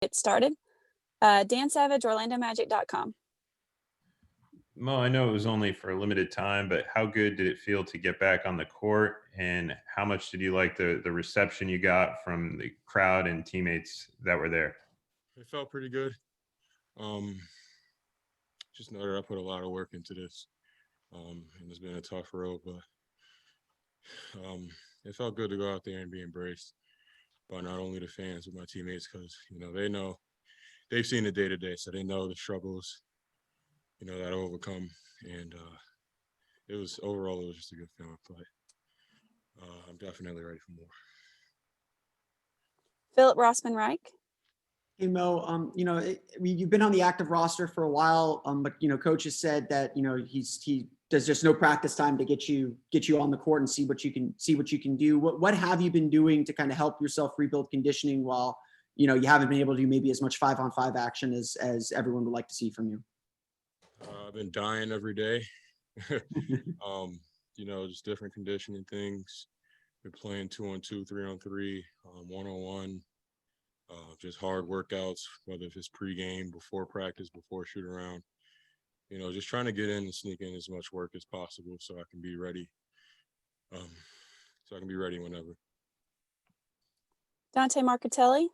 get started. Dan Savage, OrlandoMagic.com. Mo, I know it was only for a limited time, but how good did it feel to get back on the court? And how much did you like the reception you got from the crowd and teammates that were there? It felt pretty good. Um, just know that I put a lot of work into this. And it's been a tough road, but it felt good to go out there and be embraced by not only the fans but my teammates, because they've seen the day to day, so they know the struggles that I overcome. And it was just a good feeling. But I'm definitely ready for more. Philip Rossman Reich. Hey Mo, you've been on the active roster for a while, but coach has said that he does just no practice time to get you on the court and see what you can do. What have you been doing to kind of help yourself rebuild conditioning while you haven't been able to do maybe as much 5-on-5 action as everyone would like to see from you? I've been dying every day. Just different conditioning things. Been playing 2-on-2, 3-on-3, 1-on-1. Just hard workouts, whether if it's pregame, before practice, before shoot around. Just trying to get in and sneak in as much work as possible so I can be ready. Whenever. Dante Marcatelli.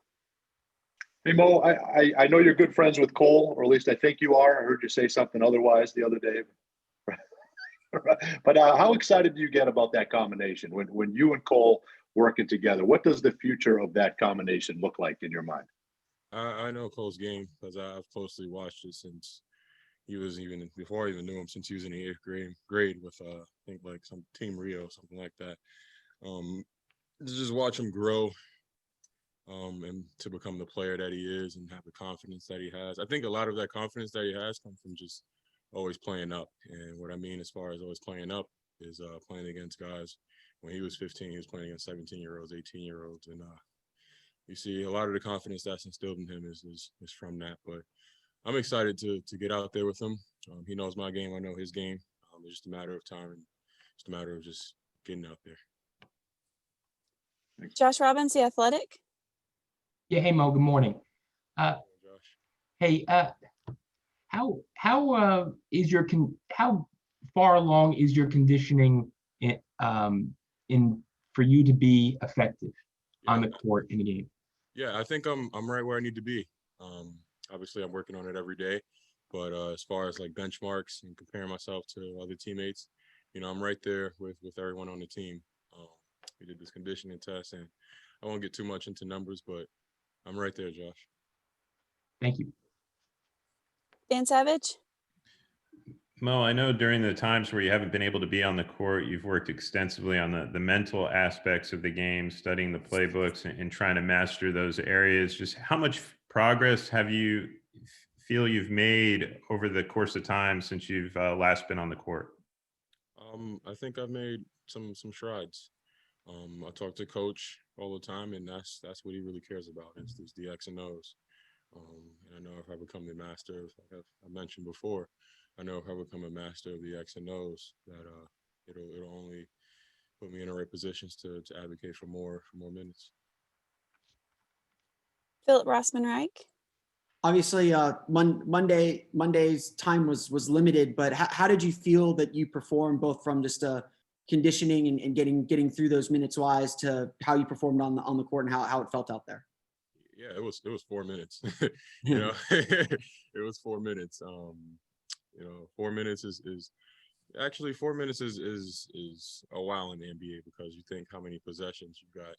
Hey Mo, I know you're good friends with Cole, or at least I think you are. I heard you say something otherwise the other day. But how excited do you get about that combination when you and Cole working together? What does the future of that combination look like in your mind? I know Cole's game because I've closely watched it since he was before I even knew him, since he was in the 8th grade with I think like some Team Rio, something like that. To just watch him grow and to become the player that he is and have the confidence that he has. I think a lot of that confidence that he has comes from just always playing up. And what I mean as far as always playing up is playing against guys. When he was 15, he was playing against 17-year-olds, 18-year-olds. And you see a lot of the confidence that's instilled in him is from that. But I'm excited to get out there with him. He knows my game. I know his game. It's just a matter of time. And it's a matter of just getting out there. Thanks. Josh Robbins, The Athletic. Yeah, hey Mo, good morning. Josh. Hey, how far along is your conditioning in for you to be effective on the court in the game? Yeah, I think I'm right where I need to be. Obviously, I'm working on it every day, but as far as like benchmarks and comparing myself to other teammates, I'm right there with everyone on the team. We did this conditioning test, and I won't get too much into numbers, but I'm right there, Josh. Thank you. Dan Savage. Mo, I know during the times where you haven't been able to be on the court, you've worked extensively on the mental aspects of the game, studying the playbooks and trying to master those areas. Just how much progress have you feel you've made over the course of time since you've last been on the court? I think I've made some strides. I talk to coach all the time, and that's what he really cares about. It's the X and O's. And I know if I become the master, like I mentioned before, I know if I become a master of the X and O's, that it'll only put me in the right positions to advocate for more minutes. Philip Rossman Reich. Obviously, Monday's time was limited, but how did you feel that you performed, both from just conditioning and getting through those minutes wise to how you performed on the court and how it felt out there? Yeah, it was 4 minutes. It was 4 minutes. 4 minutes is actually 4 minutes is a while in the NBA, because you think how many possessions you got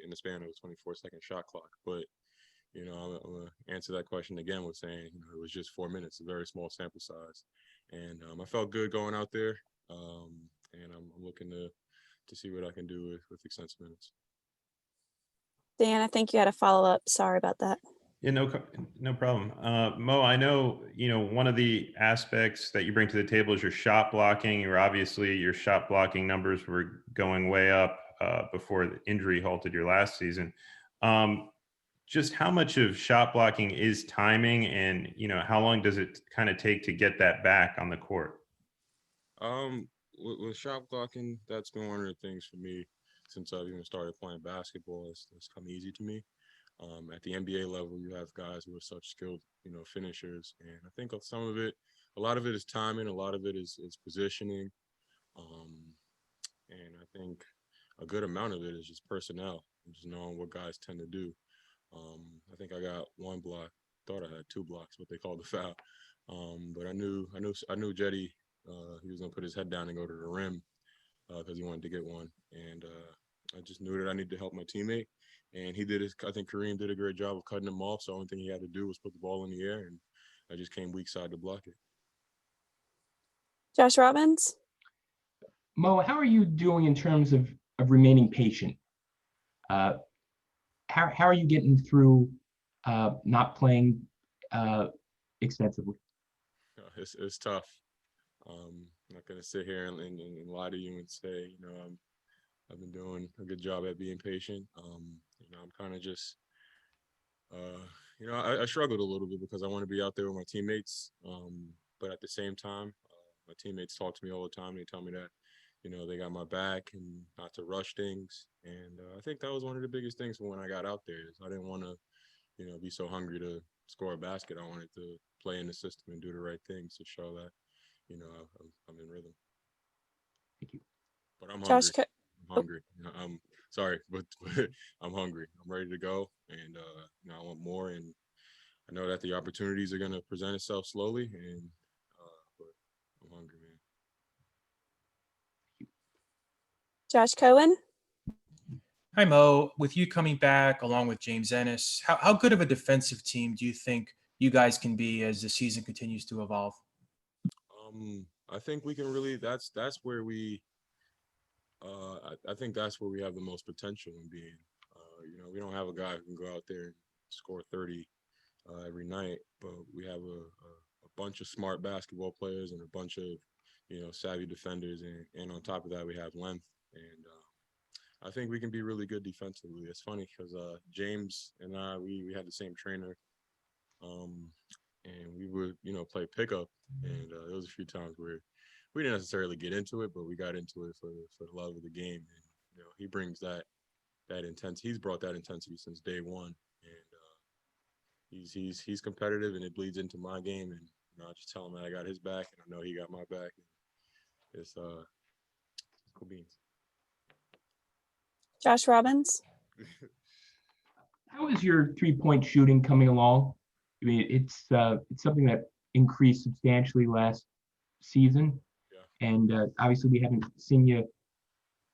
in the span of a 24-second shot clock. But I'm gonna answer that question again with saying it was just 4 minutes, a very small sample size, and I felt good going out there, and I'm looking to see what I can do with extensive minutes. Dan, I think you had a follow-up. Sorry about that. Yeah, no problem. Mo, I know, one of the aspects that you bring to the table is your shot blocking. Your shot blocking numbers were going way up before the injury halted your last season. Just how much of shot blocking is timing, and, how long does it kind of take to get that back on the court? With shot blocking, that's been one of the things for me since I've even started playing basketball. It's come easy to me. At the NBA level, you have guys who are such skilled, finishers. And I think a lot of it is timing, a lot of it is positioning. And I think a good amount of it is just personnel, and just knowing what guys tend to do. I think I got one block. Thought I had 2 blocks, what they called the foul. But I knew Jetty. He was gonna put his head down and go to the rim because he wanted to get one. And I just knew that I needed to help my teammate. And I think Kareem did a great job of cutting him off. So the only thing he had to do was put the ball in the air, and I just came weak side to block it. Josh Robbins? Mo, how are you doing in terms of remaining patient? How are you getting through not playing extensively? It's tough. I'm not gonna sit here and lie to you and say, I've been doing a good job at being patient. I'm kind of just, I struggled a little bit because I want to be out there with my teammates. But at the same time, my teammates talk to me all the time. They tell me that, they got my back and not to rush things. And I think that was one of the biggest things when I got out there is I didn't want to, be so hungry to score a basket. I wanted to play in the system and do the right things to show that, I'm in rhythm. Thank you. But I'm Josh, hungry. I'm hungry. I'm sorry, but I'm hungry. I'm ready to go, and I want more. And I know that the opportunities are going to present itself slowly, and but I'm hungry, man. Josh Cohen? Hi, Mo. With you coming back along with James Ennis, how good of a defensive team do you think you guys can be as the season continues to evolve? I think we can really. That's where we. I think that's where we have the most potential in being. We don't have a guy who can go out there and score 30 every night, but we have a bunch of smart basketball players and a bunch of, savvy defenders, and on top of that, we have length. And I think we can be really good defensively. It's funny because James and I, we had the same trainer, and we would, play pickup, and there was a few times where we didn't necessarily get into it, but we got into it for the love of the game. And he brings that intensity. He's brought that intensity since day one, and he's competitive, and it bleeds into my game. And I just tell him that I got his back, and I know he got my back. And it's cool beans. Josh Robbins? How is your 3-point shooting coming along? I mean, it's something that increased substantially last season, and obviously we haven't seen you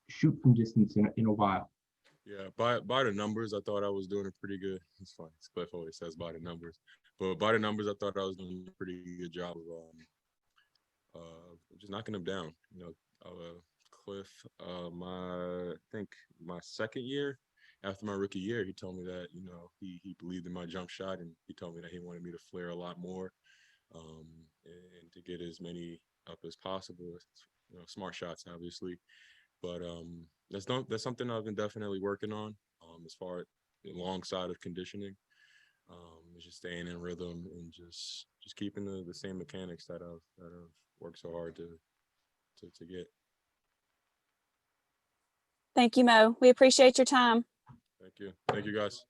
shoot from distance in a while. Yeah, by the numbers, I thought I was doing a pretty good. It's funny, Cliff always says by the numbers, but by the numbers, I thought I was doing a pretty good job of just knocking them down. Cliff, I think my second year, after my rookie year, he told me that he believed in my jump shot, and he told me that he wanted me to flare a lot more, and to get as many up as possible. Smart shots, obviously, but that's something I've been definitely working on. As far alongside of conditioning, it's just staying in rhythm and just keeping the same mechanics that I've worked so hard to get. Thank you, Mo. We appreciate your time. Thank you, guys.